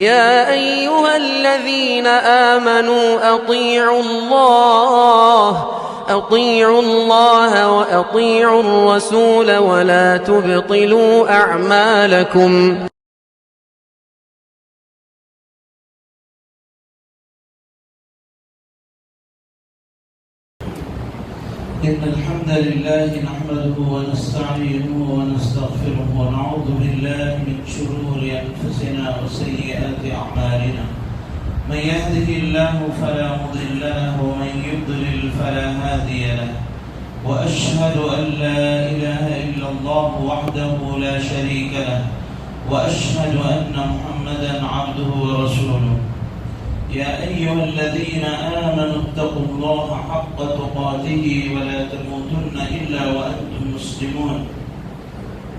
يا أيها الذين آمنوا أطيعوا الله وأطيعوا الرسول ولا تبطلوا أعمالكم. إن الحمد لله نحمده ونستعينه ونستغفره ونعوذ بالله من شرور أنفسنا وسيئات أعمالنا. من يهده الله فلا مضل له ومن يضلل فلا هادي له. وأشهد أن لا إله إلا الله وحده لا شريك له وأشهد أن محمدا عبده ورسوله. يا أيها الذين آمنوا اتقوا الله حق تقاته ولا تموتن إلا وأنتم مسلمون.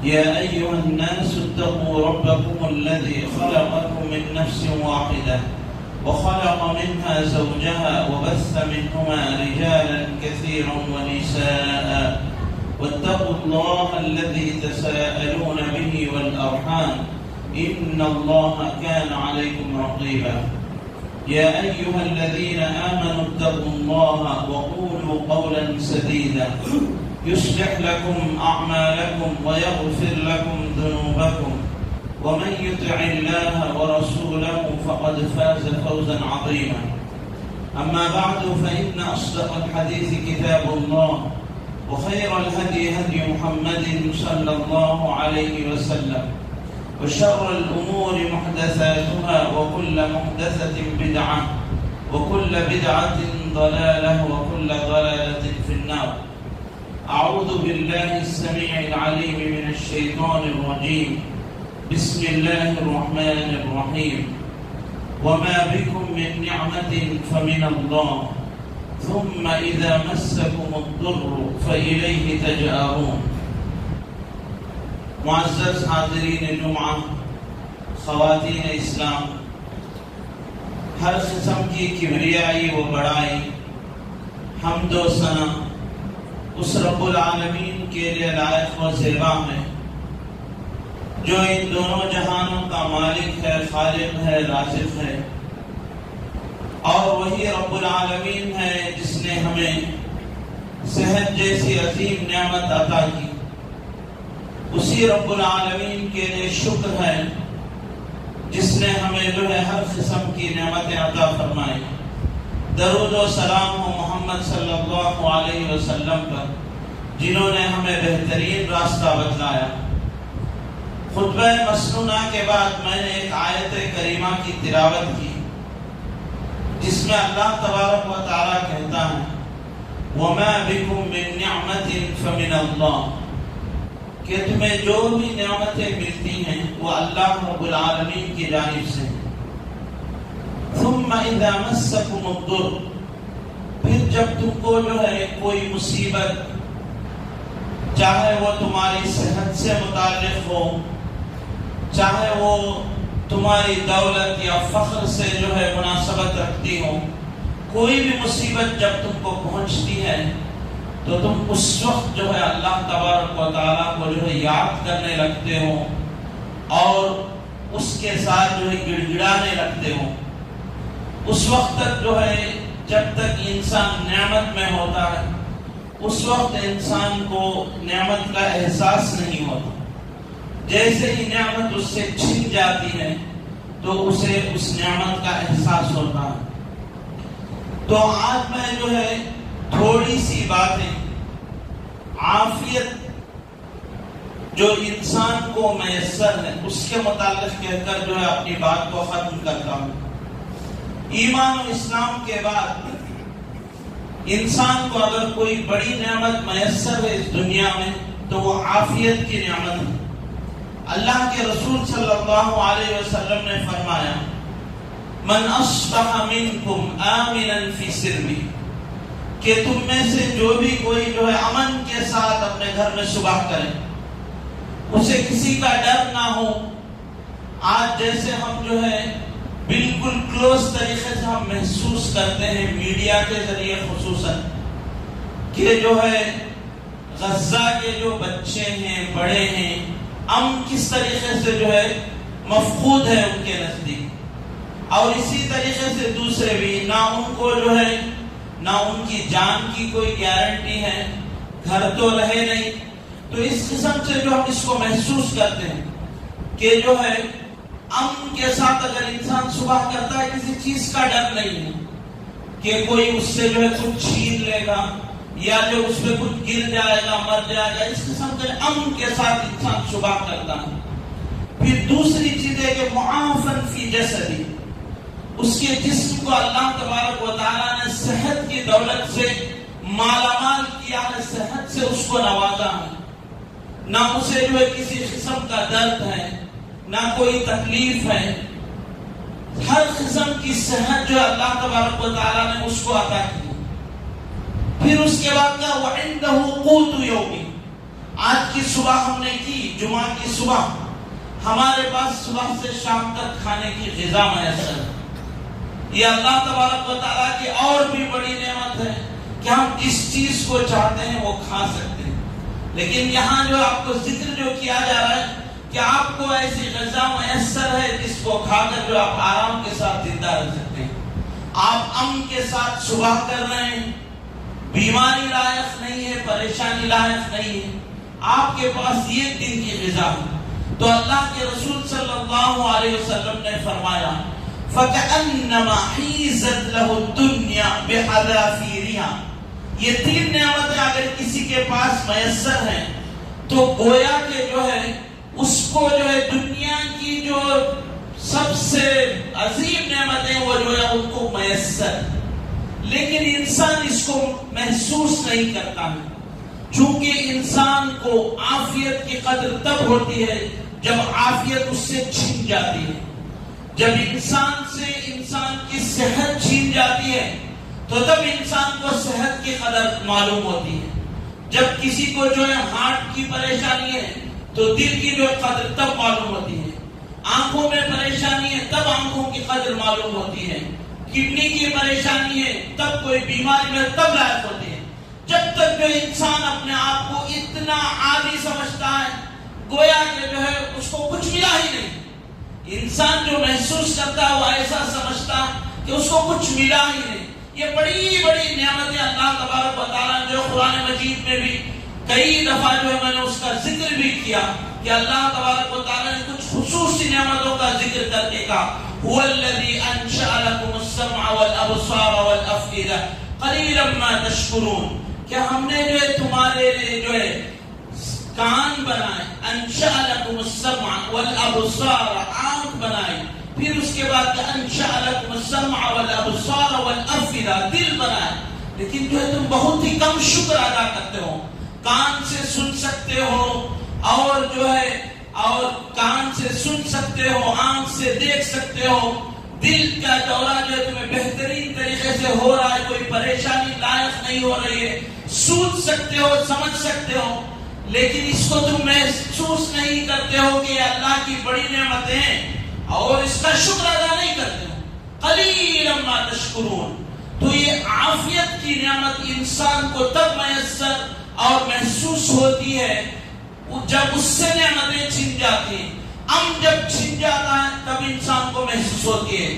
يا أيها الناس اتقوا ربكم الذي خلقكم من نفس واحدة وخلق منها زوجها وبث منهما رجالا كثيرا ونساء واتقوا الله الذي تساءلون به والأرحام إن الله كان عليكم رقيبا. يا أيها الذين آمنوا اتقوا الله وقولوا قولا سديدا يصلح لكم أعمالكم ويغفر لكم ذنوبكم ومن يطع الله ورسوله فقد فاز فوزا عظيما. أما بعد فإن أصدق الحديث كتاب الله وخير الهدي هدي محمد صلى الله عليه وسلم وشر الأمور محدثاتها وكل محدثة بدعة وكل بدعة ضلالة وكل ضلالة في النار. أعوذ بالله السميع العليم من الشيطان الرجيم. بسم الله الرحمن الرحيم. وما بكم من نعمة فمن الله ثم إذا مسكم الضر فإليه تجأرون. معزز حاضرین جمعہ، خواتین اسلام، ہر قسم کی کبریائی و بڑائی، حمد و ثنا اس رب العالمین کے لیے لائق و زیبا ہے جو ان دونوں جہانوں کا مالک ہے، خالق ہے، رازق ہے. اور وہی رب العالمین ہے جس نے ہمیں صحت جیسی عظیم نعمت عطا کی. اسی رب العالمین کے لیے شکر ہے جس نے ہمیں ہر قسم کی نعمتیں عطا فرمائی. درود و سلام ہو محمد صلی اللہ علیہ وسلم پر جنہوں نے ہمیں بہترین راستہ بتلایا. خطبہ مسنونہ کے بعد میں نے ایک آیت کریمہ کی تلاوت کی جس میں اللہ تبارک و تعالیٰ کہتا ہے وَمَا بِكُم مِّن نِّعْمَةٍ فَمِنَ اللَّهِ، کہ تمہیں جو بھی نعمتیں ملتی ہیں وہ اللہ رب العالمین کی جانب سے. ثم اذا مسکم الضر، پھر جب تم کو کوئی مصیبت، چاہے وہ تمہاری صحت سے متعلق ہو، چاہے وہ تمہاری دولت یا فخر سے مناسبت رکھتی ہو، کوئی بھی مصیبت جب تم کو پہنچتی ہے تو تم اس وقت اللہ تبارک و تعالیٰ کو یاد کرنے لگتے ہو اور اس کے ساتھ گڑ گڑانے لگتے ہو. اس وقت تک جب تک انسان نعمت میں ہوتا ہے اس وقت انسان کو نعمت کا احساس نہیں ہوتا. جیسے ہی نعمت اس سے چھن جاتی ہے تو اسے اس نعمت کا احساس ہوتا ہے. تو آج میں تھوڑی سی باتیں عافیت جو انسان کو میسر ہے اس کے متعلق کہہ کر اپنی بات کو ختم کرتا ہوں. ایمان و اسلام کے بعد انسان کو اگر کوئی بڑی نعمت میسر ہے اس دنیا میں تو وہ عافیت کی نعمت ہے. اللہ کے رسول صلی اللہ علیہ وسلم نے فرمایا من اصبح منکم آمنا فی سربی، کہ تم میں سے جو بھی کوئی امن کے ساتھ اپنے گھر میں صبح کرے، اسے کسی کا ڈر نہ ہو. آج جیسے ہم بالکل کلوز طریقے سے ہم محسوس کرتے ہیں میڈیا کے ذریعے خصوصاً کہ غزہ کے جو بچے ہیں، بڑے ہیں، امن کس طریقے سے مفقود ہے ان کے نزدیک. اور اسی طریقے سے دوسرے بھی، نہ ان کو جو ہے نہ ان کی جان کی کوئی گارنٹی ہے، گھر تو رہے نہیں. تو اس قسم سے جو ہم اس کو محسوس کرتے ہیں کہ جو ہے امن کے ساتھ اگر انسان صبح کرتا ہے، کسی چیز کا ڈر نہیں ہے کہ کوئی اس سے جو ہے کچھ چھین لے گا یا جو اس پہ کچھ گر جائے گا، مر جائے گا. اس قسم کے امن کے ساتھ انسان صبح کرتا ہے. پھر دوسری چیز ہے کہ معافن فی جسدی، اس کے جسم کو اللہ تبارک و تعالیٰ نے صحت کی دولت سے مالا مال کیا ہے، صحت سے اس کو نوازا ہے. نہ اسے جو ہے کسی قسم کا درد ہے، نہ کوئی تکلیف ہے. ہر قسم کی صحت جو اللہ تبارک و تعالیٰ نے اس کو عطا کی. پھر اس کے بعد کہا وَعِنْدَهُ قُوتُ يَوْمِ، آج کی صبح ہم نے کی، جمعہ کی صبح ہمارے پاس صبح سے شام تک کھانے کی غذا میسر ہے. یہ اللہ تبارک و تعالیٰ کی اور بھی بڑی نعمت ہے کہ ہم جس چیز کو چاہتے ہیں وہ کھا سکتے ہیں. لیکن یہاں جو آپ کو ذکر جو کیا جا رہا ہے کہ آپ کو ایسی غذا میسر ہے جس کو کھا کر جو آپ آرام کے ساتھ زندہ رہ سکتے ہیں. آپ امن کے ساتھ صبح کر رہے ہیں، بیماری لائق نہیں ہے، پریشانی لائق نہیں ہے، آپ کے پاس یہ دن کی غذا ہے. تو اللہ کے رسول صلی اللہ علیہ وسلم نے فرمایا فَكَأَنَّمَا حِيزَتْ لَهُ الدُّنْيَا بِحَذَافِيرِهَا، یہ تین نعمتیں اگر کسی کے پاس میسر ہیں تو گویا کہ جو ہے اس کو جو ہے دنیا کی جو سب سے عظیم نعمتیں وہ جو ہے ان کو میسر. لیکن انسان اس کو محسوس نہیں کرتا ہے، چونکہ انسان کو عافیت کی قدر تب ہوتی ہے جب عافیت اس سے چھن جاتی ہے. جب انسان سے انسان کی صحت چھین جاتی ہے تو تب انسان کو صحت کی قدر معلوم ہوتی ہے. جب کسی کو جو ہے ہارٹ کی پریشانی ہے تو دل کی جو قدر تب معلوم ہوتی ہے. آنکھوں میں پریشانی ہے تب آنکھوں کی قدر معلوم ہوتی ہے. کڈنی کی پریشانی ہے تب کوئی بیماری میں تب لائق ہوتی ہے. جب تک جو انسان اپنے آپ کو اتنا عادی سمجھتا ہے گویا کہ جو ہے اس کو کچھ ملا ہی نہیں. انسان جو محسوس کرتا ہے وہ ایسا سمجھتا کہ اس کو کچھ ملا ہی نہیں. یہ بڑی بڑی نعمتیں اللہ تبارک و تعالیٰ نے جو قرآن مجید میں بھی کئی دفعہ جو ہے میں نے اس کا ذکر بھی کیا کہ اللہ تبارک و تعالیٰ نے کچھ خصوصی نعمتوں کا ذکر کر کے کہا هو الذي انشأ لكم السمع والابصار والافئدة قليلا ما تشكرون، کہ ہم نے جو ہے تمہارے لیے جو ہے کان بنائے، انشأ لكم السمع والابصار، آنکھ بنائی. پھر اس کے بعد کہ انشأ لكم السمع والابصار والافئدة، دل بنائے. لیکن جو ہے تم بہت ہی کم شکر ادا کرتے ہو. کان سے سن سکتے ہو اور جو ہے اور کان سے سن سکتے ہو، آنکھ سے دیکھ سکتے ہو، دل کا دورہ جو ہے تمہیں بہترین طریقے سے ہو رہا ہے، کوئی پریشانی لائق نہیں ہو رہی ہے، سوچ سکتے ہو، سمجھ سکتے ہو. لیکن اس کو تم محسوس نہیں کرتے ہو کہ یہ اللہ کی بڑی نعمتیں ہیں اور اس کا شکر ادا نہیں کرتے ہو. قلیلا ما تشکرون. تو یہ عافیت کی نعمت انسان کو تب میسر اور محسوس ہوتی ہے جب اس سے نعمتیں چھن جاتی ہیں. جب چھن جاتا ہے تب انسان کو محسوس ہوتی ہے.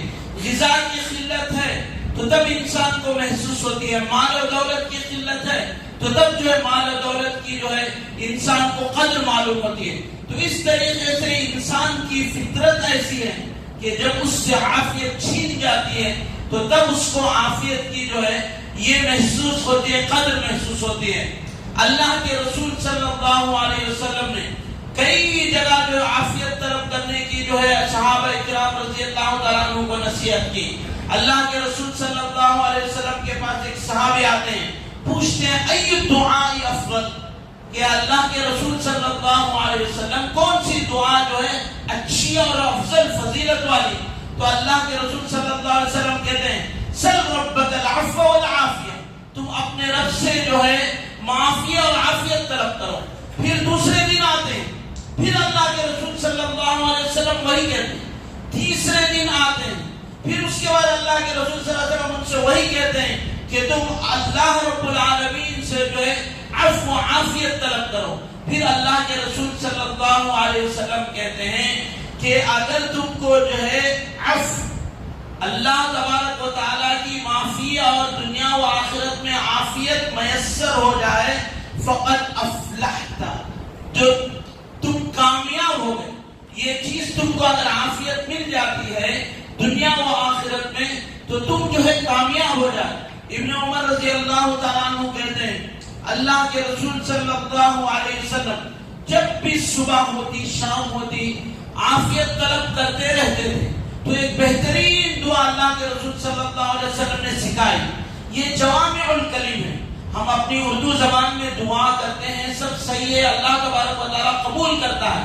غذا کی قلت ہے تو تب انسان کو محسوس ہوتی ہے. مال و دولت کی قلت ہے تو تب جو ہے مال و دولت کی جو ہے انسان کو قدر معلوم ہوتی ہے. تو اس طریقے سے انسان کی فطرت ایسی ہے کہ جب اس سے عافیت چھین جاتی ہے تو تب اس کو عافیت کی جو ہے یہ محسوس ہوتی ہے، قدر محسوس ہوتی ہے. اللہ کے رسول صلی اللہ علیہ وسلم نے کئی جگہ جو عافیت طلب کرنے کی جو ہے صحابہ کرام رضی اللہ تعالیٰ عنہ کو نصیحت کی. اللہ کے رسول صلی اللہ علیہ وسلم کے پاس ایک صحابی آتے ہیں، پوچھتے ہیں ای دعاء افضل، کہ اللہ کے رسول صلی اللہ علیہ وسلم کون سی دعا جو ہے اچھی اور افضل فضیلت والی؟ تو اللہ کے رسول صلی اللہ علیہ وسلم کہتے ہیں سل ربک العفو والعافیہ، تم اپنے رب سے جو ہے معافی اور عافیت طلب کرو. پھر دوسرے دن آتے ہیں، پھر اللہ کے رسول صلی اللہ علیہ وسلم وہی کہتے ہیں. تیسرے دن آتے ہیں، پھر اس کے بعد اللہ کے رسول صلی اللہ علیہ وسلم ان سے وہی کہتے ہیں کہ تم اللہ رب العالمین سے جو ہے عفو و عافیت طلب کرو. پھر اللہ کے رسول صلی اللہ علیہ وسلم کہتے ہیں کہ اگر تم کو جو ہے عفو اللہ تبارک و تعالیٰ کی معافی اور دنیا و آخرت میں عافیت میسر ہو جائے، فقط افلحت، جو تم کامیاب ہو گئے. یہ چیز تم کو اگر عافیت مل جاتی ہے دنیا و آخرت میں تو تم جو ہے کامیاب ہو جائے. ابن عمر رضی اللہ تعالیٰ عنہ کہتے ہیں اللہ کے رسول صلی اللہ علیہ وسلم جب بھی صبح ہوتی شام ہوتی عافیت طلب کرتے رہتے تھے. تو ایک بہترین دعا اللہ کے رسول صلی اللہ علیہ وسلم نے سکھائی. یہ جوامع الکلم ہے. ہم اپنی اردو زبان میں دعا کرتے ہیں، سب صحیح ہے، اللہ تبارک و تعالیٰ قبول کرتا ہے،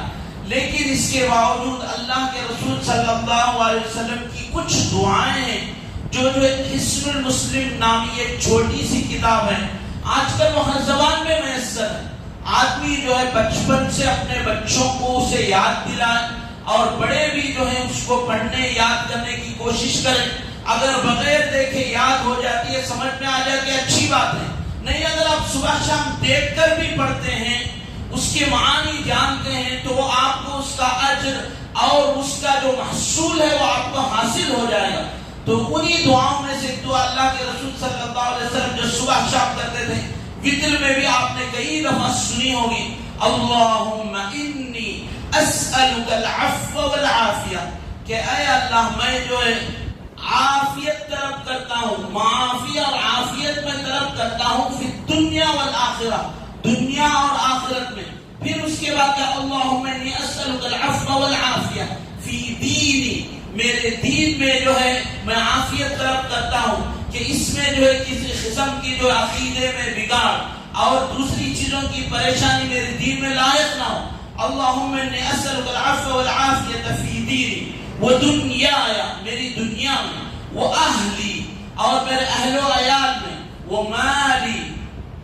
لیکن اس کے باوجود اللہ کے رسول صلی اللہ علیہ وسلم کی کچھ دعائیں ہیں جو حصن المسلم نامی ایک چھوٹی سی کتاب ہے، آج کل وہ ہر زبان میں میسر ہے. آدمی جو ہے بچپن سے اپنے بچوں کو اسے یاد دلائے اور بڑے بھی جو ہے اس کو پڑھنے یاد کرنے کی کوشش کریں. اگر بغیر دیکھے یاد ہو جاتی ہے، سمجھ میں آ جاتی ہے، اچھی بات ہے. نہیں اگر آپ صبح شام دیکھ کر بھی پڑھتے ہیں، اس کے معانی جانتے ہیں، تو وہ آپ کو اس کا اجر اور اس کا جو محصول ہے وہ آپ کو حاصل ہو جائے گا. تو انہی دعاؤں میں سے دعا اللہ کے رسول صلی اللہ علیہ وسلم جو صبح شام کرتے تھے، وتر میں بھی آپ نے کئی دفعہ سنی ہوگی، اللہم انی اسألک العفو والعافیہ، کہ اے اللہ میں جو ہے عافیت طلب کرتا ہوں، معافی اور عافیت میں طلب کرتا ہوں، فی الدنیا والآخرہ، دنیا اور آخرت میں. پھر اس کے بعد کہا اللہم انی اسألک العفو والعافیہ فی دینی، میرے دین میں جو ہے میں عافیت طلب کرتا ہوں کہ اس میں جو ہے کسی قسم کی جو عقیدے میں بگاڑ اور دوسری چیزوں کی پریشانی میرے دین میں لاحق نہ ہو. اللہم انی اسألک العفو والعافیہ فی دینی و دنیایا، میری دنیا میں، وہ اہلی اور میرے اہل و عیال میں، وہ مالی.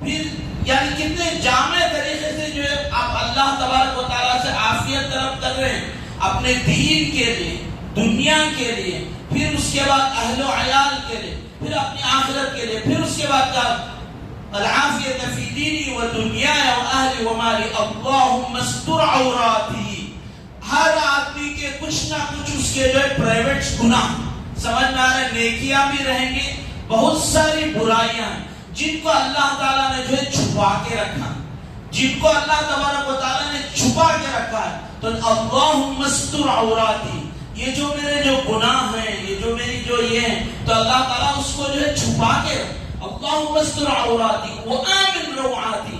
پھر یعنی کتنے جامع طریقے سے جو ہے آپ اللہ تبارک و تعالیٰ سے عافیت طلب کر رہے ہیں اپنے دین کے لیے، دنیا کے لیے، پھر اس کے بعد اہل و عیال کے لیے، پھر اپنی آخرت کے لیے، پھر اس کے بعد کا العافیت فی دینی و دنیای و اہلی و مالی، اللہم استر عوراتی. ہر آدمی کے کچھ نہ کچھ اس کے جو ہے پرائیویٹ گناہ، سمجھ میں آ رہے ہیں، نیکیاں بھی رہیں گی، بہت ساری برائیاں ہیں جن کو اللہ تعالیٰ نے جو ہے چھپا کے رکھا، جن کو اللہ تبارک و تعالیٰ نے چھپا کے رکھا ہے. تو اللہم استر عوراتی، یہ جو میرے جو گناہ ہیں، یہ جو میری جو یہ ہیں، تو اللہ تعالیٰ اس کو جو ہے چھپا کے رکھا. اللہم استر عوراتی وآمن روعاتی.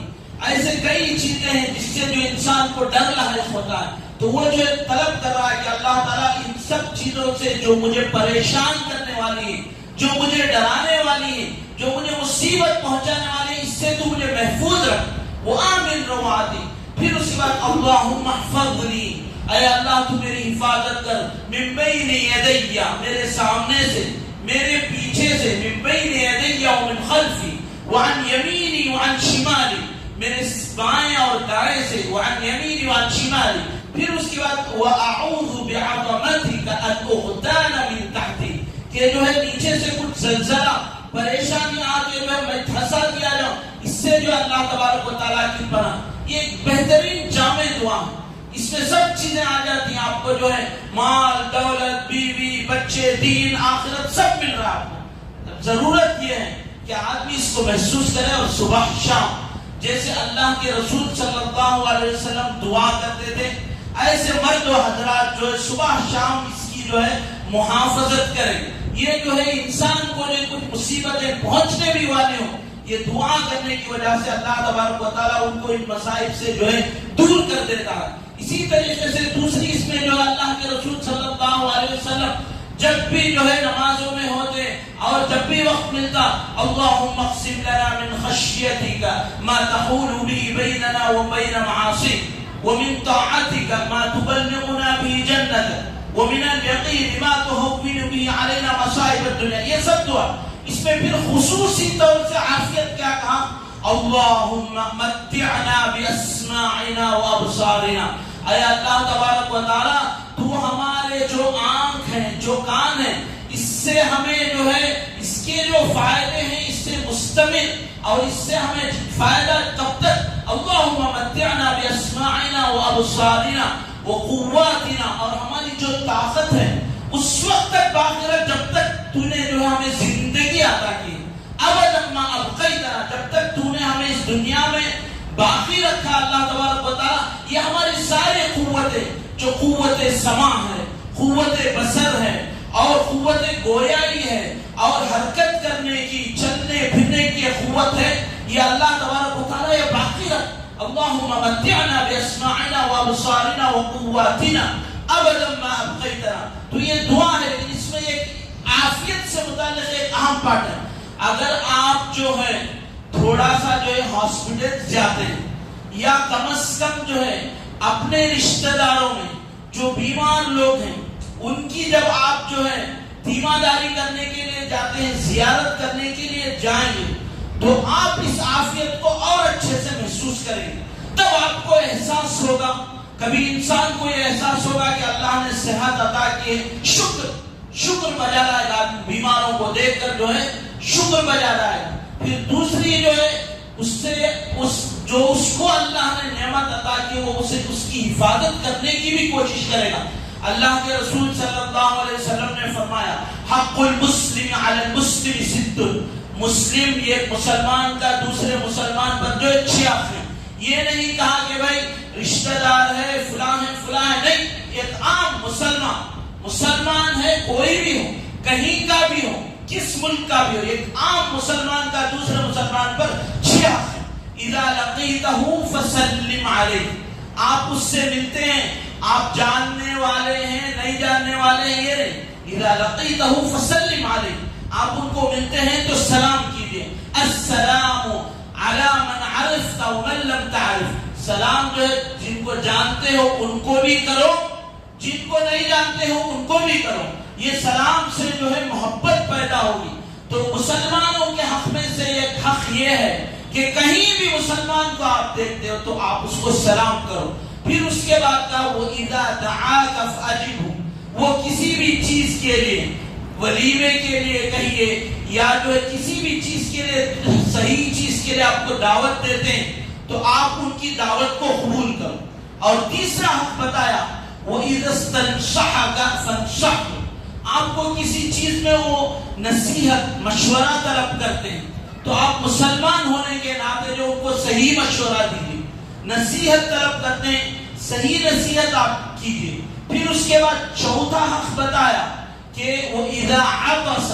ایسے کئی چیزیں ہیں جس سے جو انسان کو ڈر لاحق ہوتا ہے، تو وہ جو طلب کر رہا ہے کہ اللہ تعالیٰ ان سب چیزوں سے جو مجھے پریشان کرنے والی ہے، جو مجھے ڈرانے والی ہے، جو مجھے مصیبت پہنچانے والی ہے، اس سے تو مجھے محفوظ رکھ. وآمن روعاتی. پھر اس کے بعد اللہم احفظنی، اے اللہ تو میری حفاظت کر، من بین یدی، میرے سامنے سے، میرے پیچھے سے، من بین یدی ومن خلفی، وعن یمینی وعن شمالی، میرے بائیں اور دائیں سے، وعن یمینی وعن شمالی. پھر اس کے بعد وَأَعُوذُ بِعَظَمَتِكَ أَنْ أُغْتَالَ مِنْ تَحْتِي، کہ جو ہے نیچے سے کچھ زلزلہ پریشانی آ کے میں دھسا دیا جاؤں، اس سے جو اللہ تبارک و تعالیٰ کی پناہ. یہ ایک بہترین جامع دعا ہے، اس میں سب چیزیں آ جاتی ہیں. آپ کو جو ہے مال دولت بیوی بچے دین آخرت سب مل رہا ہے. آپ کو ضرورت یہ ہے کہ آدمی اس کو محسوس کرے اور صبح شام جیسے اللہ کے رسول صلی اللہ علیہ وسلم دعا کرتے تھے، ایسے مرد و حضرات جو ہے صبح شام اس کی جو ہے محافظت کریں. یہ جو ہے انسان کو جو کچھ مصیبتیں پہنچنے بھی والے ہوں، یہ دعا کرنے کی وجہ سے اللہ تبارک و تعالیٰ ان کو ان مصائب سے جو ہے دور کر دیتا ہے. اسی طریقے سے دوسری اس میں جو اللہ کے رسول صلی اللہ علیہ وسلم جب بھی جو ہے نمازوں میں ہوتے اور جب بھی وقت ملتا، اللہم اقسم لنا من خشیتک ما تحول به بیننا وبین معاصیک ومن طاعتک ما تبلغنا به جنتک ومن الیقین ما تهون به علینا مصائب الدنیا. یہ سب دعا. اس میں پھر خصوصی طور سے عافیت کیا کہا، اللہم متعنا باسماعنا وابصارنا. اے اللہ تبارک و تعالی تو ہمارے جو آنکھ ہیں جو کان ہیں اس سے ہمیں جو ہے اس کے جو فائدے ہیں اس سے مستمر اور اس سے ہمیں فائدہ کب تک، اللہم متعنا باسماعنا وابصارنا وقواتنا، اور ہماری جو طاقت ہے اس وقت تک باقی رہے جب تک لیے عطا کی. ابدا ما ابقیتنا، جب تک تو نے ہمیں اس دنیا میں باقی رکھا اللہ تبارک و تعالی، یہ ہماری ساری قوتیں، جو قوت سماع ہے، قوت بصر ہے، اور قوت گویائی ہے، اور حرکت کرنے کی، چلنے پھرنے کی قوت ہے، یہ اللہ تبارک و تعالی یہ باقی رکھ. اللہم متعنا باسماعنا وابصارنا وقواتنا ابدا ما ابقیتنا. تو یہ دعا ہے، لیکن اس میں ایک عافیت سے متعلق ایک اہم پارٹ ہے. اگر آپ جو ہے تھوڑا سا جو ہے ہاسپٹل جاتے ہیں، یا کم از کم جو ہے اپنے رشتہ داروں میں جو بیمار لوگ ہیں ان کی جب آپ جو ہے تیمارداری کرنے کے لیے جاتے ہیں، زیارت کرنے کے لیے جائیں گے، تو آپ اس عافیت کو اور اچھے سے محسوس کریں گے. تب آپ کو احساس ہوگا، کبھی انسان کو یہ احساس ہوگا کہ اللہ نے صحت عطا کی ہے، شکر بجا رہا ہے. آدمی بیماروں کو دیکھ کر جو ہے شکر بجا رہا ہے. پھر دوسری جو ہے اس کو اللہ نے نعمت عطا کی، وہ اس کی حفاظت کرنے کی بھی کوشش کرے گا. اللہ کے رسول صلی اللہ علیہ وسلم نے فرمایا حق المسلم علی المسلم ست. مسلم یہ مسلمان کا دوسرے مسلمان پر جو 6 حق ہیں. یہ نہیں کہا کہ بھائی رشتہ دار ہے، فلاں ہے، نہیں. ایک عام مسلمان ہے، کوئی بھی ہو، کہیں کا بھی ہو، کس ملک کا بھی ہو، ایک عام مسلمان کا دوسرے مسلمان پر 6 حق ہیں. اذا لقیتہ فسلم علیہ. آپ اس سے ملتے ہیں، آپ جاننے والے ہیں نہیں جاننے والے ہیں، یہ نہیں. اذا لقیتہ فسلم علیہ. آپ ان کو ملتے ہیں تو سلام کیجئے. السلام علی من عرفت ومن لم تعرف. سلام جو ہے جن کو جانتے ہو ان کو بھی کرو، جن کو نہیں جانتے ہو ان کو بھی کرو. یہ سلام سے جو ہے محبت پیدا ہوگی. تو مسلمانوں کے حق میں سے ایک حق یہ ہے کہ کہیں بھی مسلمان کو آپ دیکھتے ہو تو آپ اس کو سلام کرو. پھر اس کے بعد کہا وَإِذَا دَعَاكَ فَأَجِبْهُ. وہ کسی بھی چیز کے لیے، ولیمے کے لیے کہیے، یا جو ہے کسی بھی چیز کے لیے، صحیح چیز کے لیے آپ کو دعوت دیتے ہیں تو آپ ان کی دعوت کو قبول کرو. اور تیسرا حق بتایا وَإِذَا اسْتَنصَحَكَ فَانصَحْهُ. آپ کو کسی چیز میں وہ نصیحت، مشورہ طلب کرتے ہیں تو آپ مسلمان ہونے کے ناطے جو ان کو صحیح مشورہ دیجیے. نصیحت طلب کرتے ہیں، صحیح نصیحت آپ کیجیے. پھر اس کے بعد چوتھا حق بتایا کہ وہ اذا عطس،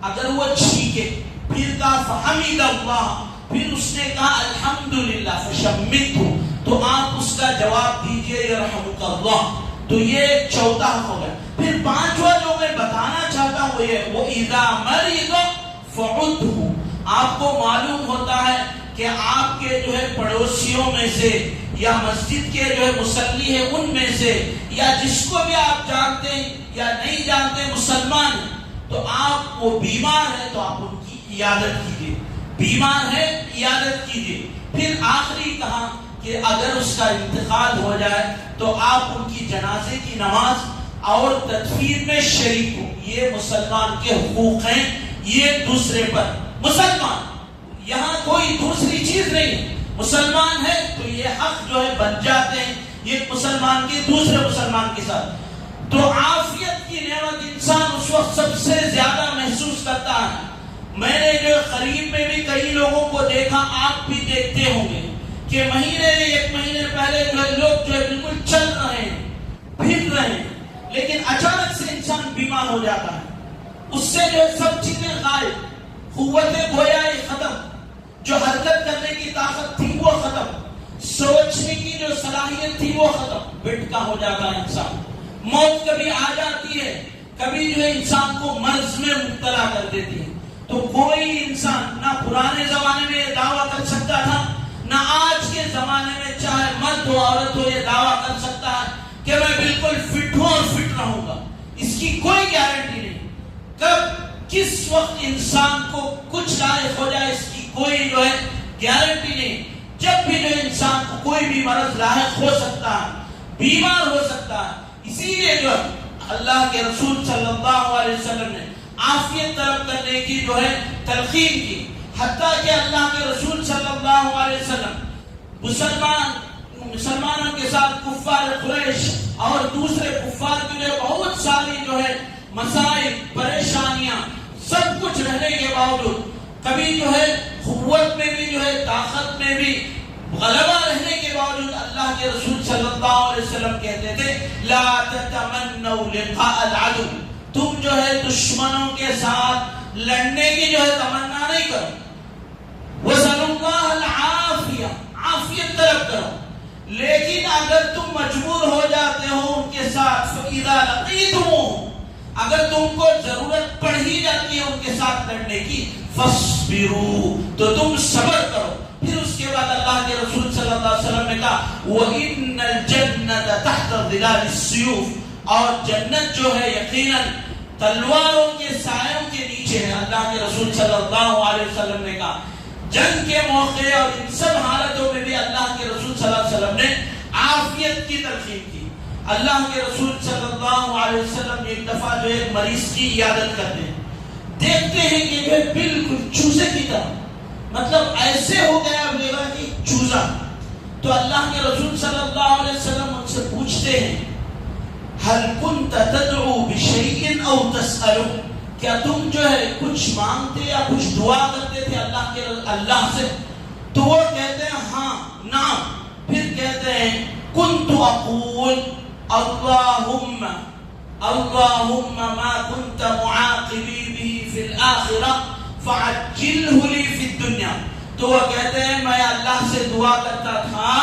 اگر وہ چھینکے، پھر کہا فحمد اللہ، پھر اس نے کہا الحمدللہ فشمته، تو آپ اس کا جواب دیجیے یرحمک اللہ. تو یہ چوتھا حق ہو گیا. پھر پانچواں جو میں بتانا چاہتا ہوں وہ یہ وہ اذا مرض فعده. آپ کو معلوم ہوتا ہے کہ آپ کے جو ہے پڑوسیوں میں سے یا مسجد کے جو ہے مصلی ہیں ان میں سے، یا جس کو بھی آپ جانتے ہیں یا نہیں جانتے مسلمان، تو آپ وہ بیمار ہے تو آپ ان کی عیادت کیجیے. بیمار ہے عیادت کیجیے. پھر آخری کہا کہ اگر اس کا انتقال ہو جائے تو آپ ان کی جنازے کی نماز اور تدفین میں شریک ہو. یہ مسلمان کے حقوق ہیں، یہ دوسرے پر. مسلمان یہاں کوئی دوسری چیز نہیں، مسلمان ہے تو یہ حق جو ہے بن جاتے ہیں ایک مسلمان کے دوسرے مسلمان کے ساتھ. تو عافیت کی نعمت انسان اس وقت سب سے زیادہ محسوس کرتا ہے. میں نے جو قریب میں بھی کئی لوگوں کو دیکھا، آپ بھی دیکھتے ہوں گے کہ ایک مہینے پہلے جو ہے لوگ جو ہے بالکل چل رہے ہیں، پھر رہے ہیں، لیکن اچانک سے انسان بیمار ہو جاتا ہے. اس سے جو ہے سب چیزیں غائب، قوت گویائی ختم، جو حرکت کرنے کی طاقت تھی وہ ختم، سوچنے کی جو صلاحیت تھی وہ ختم، بٹکا ہو جاتا ہے انسان. موت کبھی آ جاتی ہے، کبھی جو ہے انسان کو مرض میں مبتلا کر دیتی ہے. تو کوئی انسان نہ پرانے زمانے میں یہ دعویٰ کر سکتا تھا، نہ آج کے زمانے میں چاہے مرد ہو عورت ہو یہ دعویٰ کر سکتا ہے کہ میں بالکل فٹ ہوں اور فٹ رہوں گا. اس کی کوئی گارنٹی نہیں. کب کس وقت انسان کو کچھ لائق ہو جائے اس کی کوئی جو ہے گارنٹی نہیں. جب بھی جو انسان کو کوئی بھی مرض لاحق ہو سکتا ہے، بیمار ہو سکتا ہے. اسی لیے جو اللہ کے رسول صلی اللہ علیہ وسلم نے عافیت طلب کرنے کی جو ہے تلقین کی. حتیٰ کہ اللہ کے رسول صلی اللہ علیہ وسلم مسلمانوں کے ساتھ کفار قریش اور دوسرے کفار کے بہت ساری جو ہے مسائل، پریشانیاں، سب کچھ رہنے کے باوجود کبھی جو ہے قوت میں بھی جو ہے طاقت میں بھی غلبہ رہنے کے باوجود اللہ کے رسول صلی اللہ علیہ وسلم کہتے تھے لا تتمنوا لقاء العدو، تم جو ہے دشمنوں کے ساتھ لڑنے کی جو ہے تمنا نہیں کرو. وَسَلُوا اللَّهَ الْعَافِيَةَ، عافیت طلب کرو. لیکن اگر تم مجبور ہو جاتے ہو ان کے ساتھ فَإِذَا لَقِيتُمُوهُمْ، اگر تم کو ضرورت پڑ ہی جاتی ہے ان کے ساتھ لڑنے کی فَاصْبِرُوا، تو تم صبر کرو. پھر اس کے بعد اللہ کے رسول صلی اللہ علیہ وسلم نے کہا وَإِنَّ الْجَنَّةَ تَحْتَ ظِلَالِ السُّيُوفِ، اور جنت جو ہے یقیناً تلواروں کے سایوں کے نیچے ہے. اللہ کے رسول صلی اللہ علیہ وسلم نے کہا جنگ کے موقع اور ان سب حالتوں میں بھی اللہ کے رسول صلی اللہ علیہ وسلم نے عافیت کی تلقین کی. اللہ کے رسول صلی اللہ علیہ وسلم ایک دفعہ جو ایک مریض کی عیادت کرتے ہیں، دیکھتے ہیں کہ جو بالکل چوزے کی طرح، مطلب ایسے ہو گیا میرا کہ چوزا. تو اللہ کے رسول صلی اللہ علیہ وسلم ان سے پوچھتے ہیں هل كنت تدعو بشيء او تسأل، کیا تم جو ہے کچھ مانگتے یا کچھ دعا کرتے تھے اللہ سے؟ تو وہ کہتے ہیں ہاں نعم. پھر کہتے ہیں كنت اقول اللهم ما كنت معاقبي به في الآخرة فعجله لي في الدنيا. تو وہ کہتے ہیں میں اللہ سے دعا کرتا تھا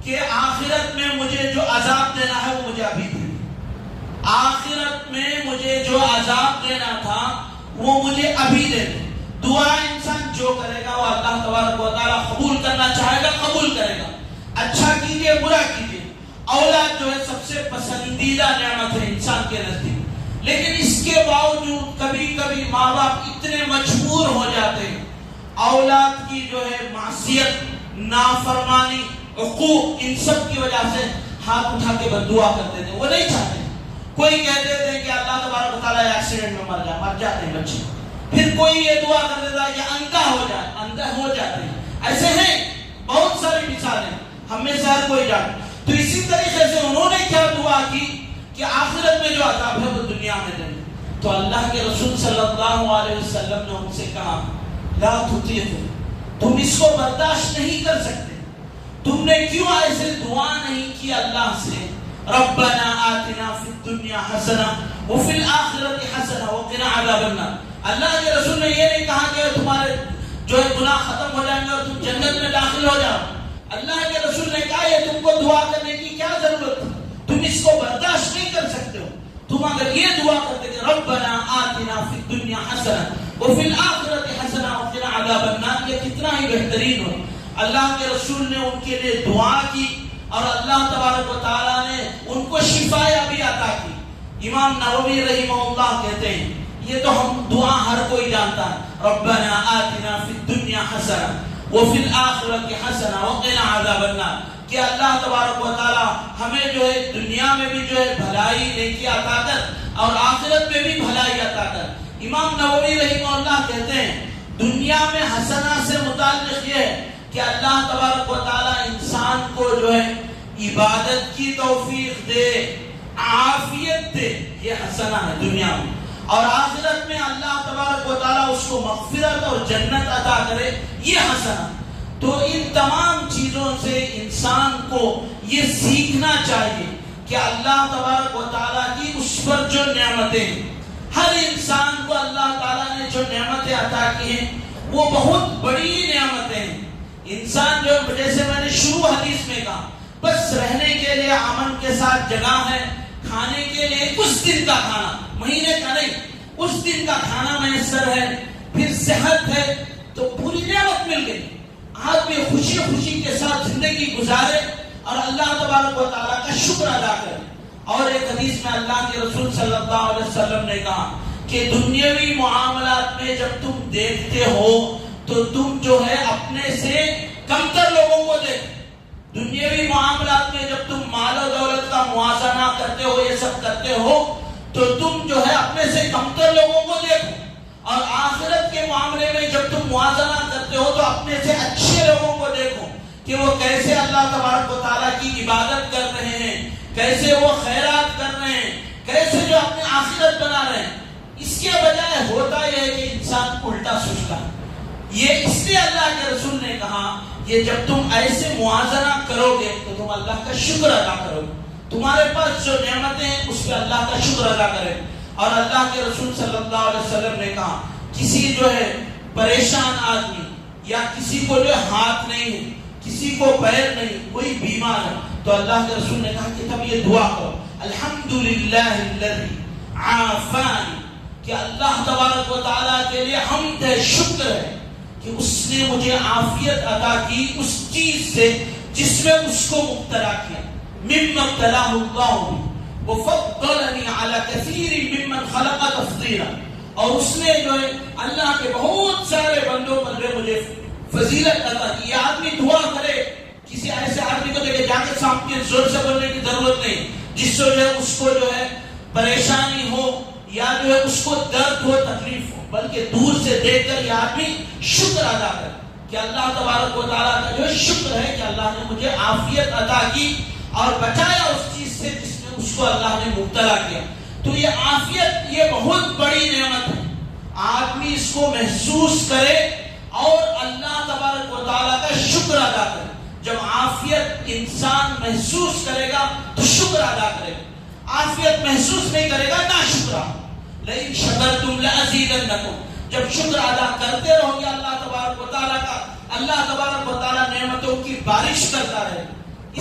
کہ آخرت میں مجھے جو عذاب دینا ہے وہ مجھے ابھی دے، آخرت میں مجھے جو عذاب دینا تھا وہ مجھے ابھی دے دے. دعا انسان جو کرے گا وہ اللہ تبارک و تعالیٰ قبول کرنا چاہے گا قبول کرے گا. اچھا کیجئے برا کیجئے. اولاد جو ہے سب سے پسندیدہ نعمت ہے انسان کے نزدیک، لیکن اس کے باوجود کبھی کبھی ماں باپ اتنے مجبور ہو جاتے ہیں اولاد کی جو ہے معصیت، نافرمانی، عقوق، ان سب کی وجہ سے ہاتھ اٹھا کے بددعا کرتے تھے. وہ نہیں چاہتے. کوئی کہتے تھے کہ اللہ تبارک و تعالیٰ ایکسیڈنٹ میں مر جاتے ہیں بچے. پھر کوئی یہ دعا کر دیتا ہے کہ اندھا ہو جائے، اندھا ہو جاتے ہیں. ایسے ہیں بہت ساری مثالیں ہم میں سے ہر کوئی جانے. تو اسی طریقے سے انہوں نے کیا دعا کی کہ آخرت میں جو عذاب ہے وہ دنیا میں دے. تو اللہ کے رسول صلی اللہ علیہ وسلم نے ان سے کہا لا تطیعوا، تم اس کو برداشت نہیں کر سکتے. تم نے کیوں ایسے دعا نہیں کی اللہ سے ربنا آتنا فی الدنیا حسنہ وفی الآخرۃ حسنہ وقنا عذاب النار. اللہ کے رسول نے یہ نہیں کہا کہ تمہارے جو ہے گناہ ختم ہو جائیں گے اور تم جنت میں داخل ہو جاؤ. اللہ کے رسول نے کہا یہ تم کو دعا کرنے کی کیا ضرورت ہے، تم اس کو برداشت نہیں کر سکتے ہو. تم اگر یہ دعا کرتے کہ ربنا آتنا فی الدنیا حسنہ وفی الآخرۃ حسنہ وقنا عذاب النار، یہ کتنا ہی بہترین ہو. اللہ کے رسول نے ان کے لیے دعا کی اور اللہ تبارک و تعالیٰ نے ان کو شفا بھی عطا کی. امام نووی رحمہ اللہ کہتے ہیں یہ تو ہم دعا ہر کوئی جانتا ہے ربنا آتنا فی الدنیا حسنہ وفی الآخرۃ حسنہ وقنا عذاب النار، کہ اللہ تبارک و تعالیٰ ہمیں جو ہے دنیا میں بھی جو ہے بھلائی نیکی عطا کر اور آخرت میں بھی بھلائی عطا کر. امام نووی رحمہ اللہ کہتے ہیں دنیا میں حسنہ سے متعلق یہ ہے کہ اللہ تبارک و تعالیٰ انسان کو جو ہے عبادت کی توفیق دے، عافیت دے، یہ حسنہ ہے دنیا میں. اور آخرت میں اللہ تبارک و تعالیٰ اس کو مغفرت اور جنت عطا کرے، یہ حسنہ. تو ان تمام چیزوں سے انسان کو یہ سیکھنا چاہیے کہ اللہ تبارک و تعالیٰ کی اس پر جو نعمتیں، ہر انسان کو اللہ تعالیٰ نے جو نعمتیں عطا کی ہیں وہ بہت بڑی نعمتیں ہیں. انسان جو جیسے میں نے شروع حدیث میں کہا بس رہنے کے لیے امن کے ساتھ جگہ ہے، کھانے کے لیے اس دن کا کھانا، مہینے کا نہیں، اس دن کا کھانا میسر ہے، پھر صحت ہے، تو پوری نعمت مل گئی. آدمی خوشی خوشی کے ساتھ زندگی گزارے اور اللہ تبارک و تعالیٰ کا شکر ادا کرے. اور ایک حدیث میں اللہ کے رسول صلی اللہ علیہ وسلم نے کہا کہ دنیاوی معاملات میں جب تم دیکھتے ہو تو تم جو ہے اپنے سے کمتر لوگوں کو دیکھو. دنیاوی معاملات میں جب تم مال و دولت کا موازنہ کرتے ہو، یہ سب کرتے ہو، تو تم جو ہے اپنے سے کمتر لوگوں کو دیکھو. اور آخرت کے معاملے میں جب تم موازنہ کرتے ہو تو اپنے سے اچھے لوگوں کو دیکھو کہ وہ کیسے اللہ تبارک و تعالیٰ کی عبادت کر رہے ہیں، کیسے وہ خیرات کر رہے ہیں، کیسے جو اپنی آخرت بنا رہے ہیں. اس کے بجائے ہوتا یہ ہے کہ انسان الٹا سوچتا ہے. یہ اس لیے اللہ کے رسول نے کہا کہ جب تم ایسے موازنہ کرو گے تو تم اللہ کا شکر ادا کرو گے. تمہارے پاس جو نعمتیں ہیں اس پہ اللہ کا شکر ادا کرے. اور اللہ کے رسول صلی اللہ علیہ وسلم نے کہا کسی جو ہے پریشان آدمی یا کسی کو جو ہاتھ نہیں ہے, کسی کو پیر نہیں, کوئی بیمار ہے, تو اللہ کے رسول نے کہا کہ تم یہ دعا کرو الحمدللہ الذی عافانی, کہ اللہ تبارک و تعالیٰ کے لیے حمد ہے, شکر ہے کہ اس نے مجھے عافیت عطا کی اس چیز سے جس میں اس کو مبتلا کیا. مما ابتلاہ اللہ وفضلنی علی کثیر ممن خلق تفضیلا, اور اس نے جو ہے اللہ کے بہت سارے بندوں پر جو مجھے فضیلت عطا کی. یہ آدمی دعا کرے, کسی ایسے آدمی کو دیکھے جا کے سامنے زور سے بولنے کی ضرورت نہیں, جس سے جو ہے اس کو جو ہے پریشانی ہو یا جو ہے اس کو درد ہو, تکلیف ہو, بلکہ دور سے دیکھ کر یہ آدمی شکر ادا کرے کہ اللہ تبارک و تعالیٰ کا جو ہے شکر ہے کہ اللہ نے مجھے عافیت عطا کی اور بچایا اس چیز سے جس میں اس کو اللہ نے مبتلا کیا. تو یہ عافیت یہ بہت بڑی نعمت ہے, آدمی اس کو محسوس کرے اور اللہ تبارک و تعالیٰ کا شکر ادا کرے. جب عافیت انسان محسوس کرے گا تو شکر ادا کرے گا, عافیت محسوس نہیں کرے گا نا شکرہ. لیکن شکرتم لأزیدنکم, جب شکر ادا کرتے رہو گے اللہ تبارک و تعالیٰ کا, اللہ تبارک و تعالیٰ نعمتوں کی بارش کرتا رہے.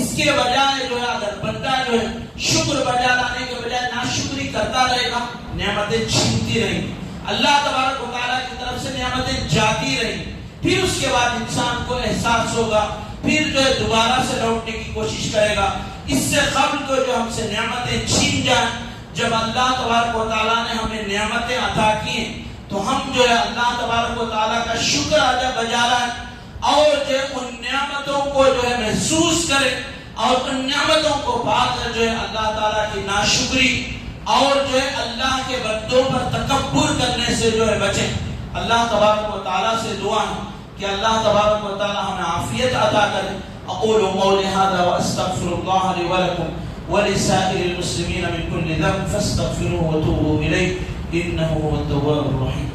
اس کے بجائے جو ہے اگر بندہ جو ہے شکر بجا لانے کے بجائے ناشکری کرتا رہے گا, نعمتیں چھینتی رہیں گی, اللہ تبارک و تعالیٰ کی طرف سے نعمتیں جاتی رہیں گی. پھر اس کے بعد انسان کو احساس ہوگا, پھر جو ہے دوبارہ سے لوٹنے کی کوشش کرے گا. اس سے قبل تو جو ہم سے نعمتیں چھین جائیں, جب اللہ تبارک و تعالیٰ نے ہمیں نعمتیں عطا کی ہیں تو ہم جو ہے اللہ تبارک و تعالیٰ کا شکر ادا بجا لائیں اور جو ہے ان نعمتوں کو جو ہے محسوس کریں اور ان نعمتوں کو پا کر جو ہے اللہ تعالیٰ کی ناشکری اور جو ہے اللہ کے بندوں پر تکبر کرنے سے جو ہے بچیں. اللہ تبارک و تعالیٰ سے دعا ہے کہ اللہ تبارک و تعالیٰ ہمیں عافیت عطا کرے. اقول قولی هذا واستغفر الله لي ولكم ولسائر المسلمين من كل ذنب فاستغفروه وتوبوا اليه انه هو التواب الرحيم.